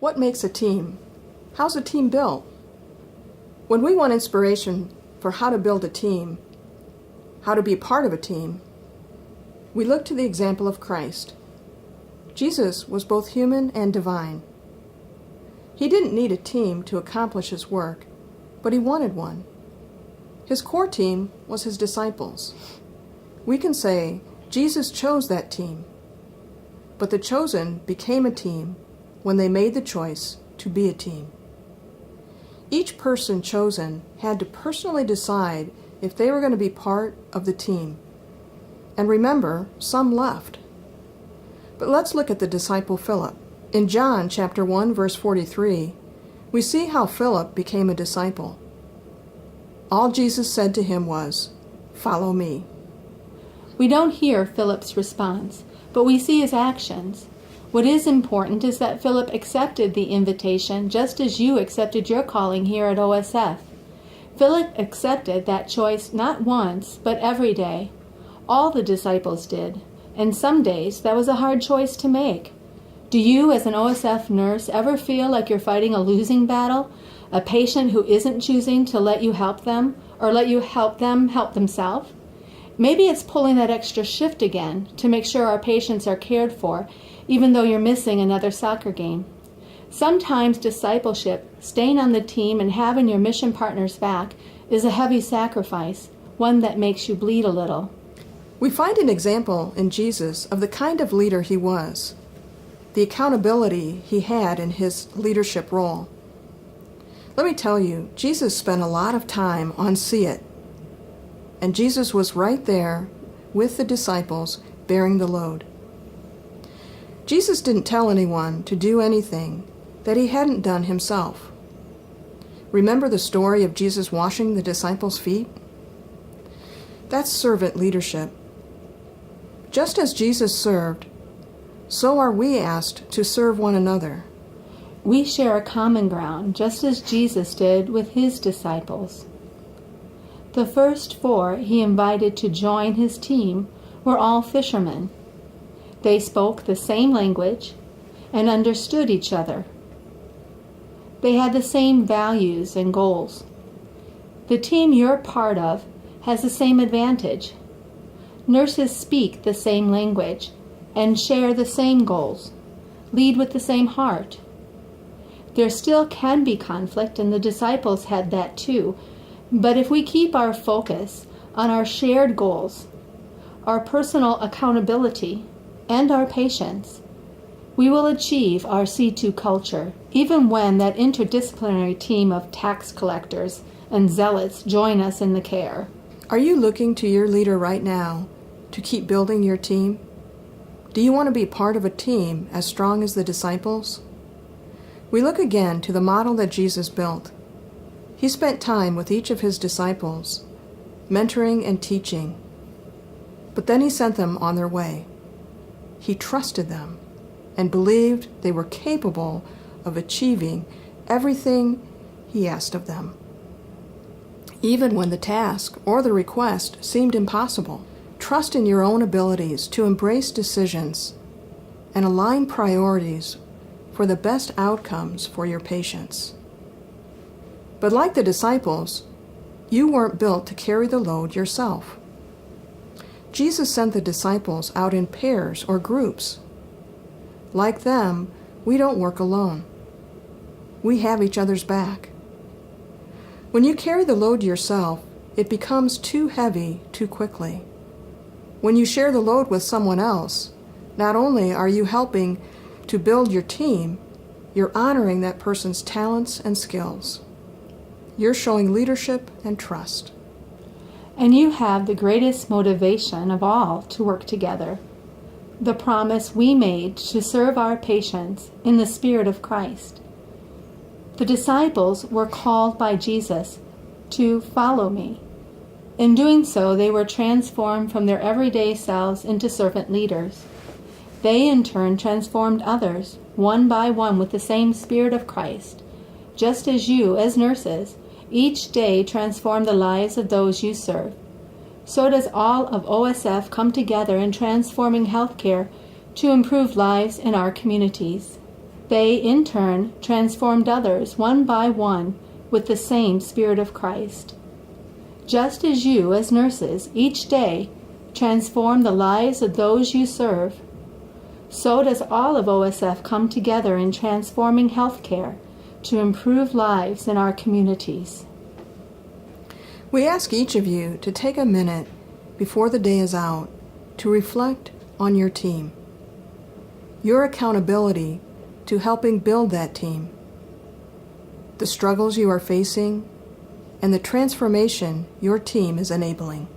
What makes a team? How's a team built? When we want inspiration for how to build a team, how to be part of a team, we look to the example of Christ. Jesus was both human and divine. He didn't need a team to accomplish his work, but he wanted one. His core team was his disciples. We can say Jesus chose that team, but the chosen became a team when they made the choice to be a team. Each person chosen had to personally decide if they were going to be part of the team. And remember, some left. But let's look at the disciple Philip. In John chapter 1, verse 43, we see how Philip became a disciple. All Jesus said to him was, "Follow me." We don't hear Philip's response, but we see his actions. What is important is that Philip accepted the invitation just as you accepted your calling here at OSF. Philip accepted that choice not once, but every day. All the disciples did, and some days that was a hard choice to make. Do you, as an OSF nurse, ever feel like you're fighting a losing battle? A patient who isn't choosing to let you help them, or let you help them help themselves? Maybe it's pulling that extra shift again to make sure our patients are cared for, even though you're missing another soccer game. Sometimes discipleship, staying on the team and having your mission partners back, is a heavy sacrifice, one that makes you bleed a little. We find an example in Jesus of the kind of leader he was, the accountability he had in his leadership role. Let me tell you, Jesus spent a lot of time on See It, and Jesus was right there with the disciples bearing the load. Jesus didn't tell anyone to do anything that he hadn't done himself. Remember the story of Jesus washing the disciples' feet? That's servant leadership. Just as Jesus served, so are we asked to serve one another. We share a common ground, just as Jesus did with his disciples. The first 4 he invited to join his team were all fishermen. They spoke the same language and understood each other. They had the same values and goals. The team you're part of has the same advantage. Nurses speak the same language and share the same goals, lead with the same heart. There still can be conflict, and the disciples had that too, but if we keep our focus on our shared goals, our personal accountability, and our patience, we will achieve our C2 culture, even when that interdisciplinary team of tax collectors and zealots join us in the care. Are you looking to your leader right now to keep building your team? Do you want to be part of a team as strong as the disciples? We look again to the model that Jesus built. He spent time with each of his disciples, mentoring and teaching. But then he sent them on their way. He trusted them and believed they were capable of achieving everything he asked of them, even when the task or the request seemed impossible. Trust in your own abilities to embrace decisions and align priorities for the best outcomes for your patients. But like the disciples, you weren't built to carry the load yourself. Jesus sent the disciples out in pairs or groups. Like them, we don't work alone. We have each other's back. When you carry the load yourself, it becomes too heavy too quickly. When you share the load with someone else, not only are you helping to build your team, you're honoring that person's talents and skills. You're showing leadership and trust. And you have the greatest motivation of all to work together, the promise we made to serve our patients in the Spirit of Christ. The disciples were called by Jesus to follow me. In doing so, they were transformed from their everyday selves into servant leaders. They in turn transformed others, one by one, with the same Spirit of Christ, just as you, as nurses, each day transform the lives of those you serve. So does all of OSF come together in transforming healthcare to improve lives in our communities. They, in turn, transformed others one by one with the same Spirit of Christ. Just as you, as nurses, each day transform the lives of those you serve, so does all of OSF come together in transforming healthcare to improve lives in our communities. We ask each of you to take a minute before the day is out to reflect on your team, your accountability to helping build that team, the struggles you are facing, and the transformation your team is enabling.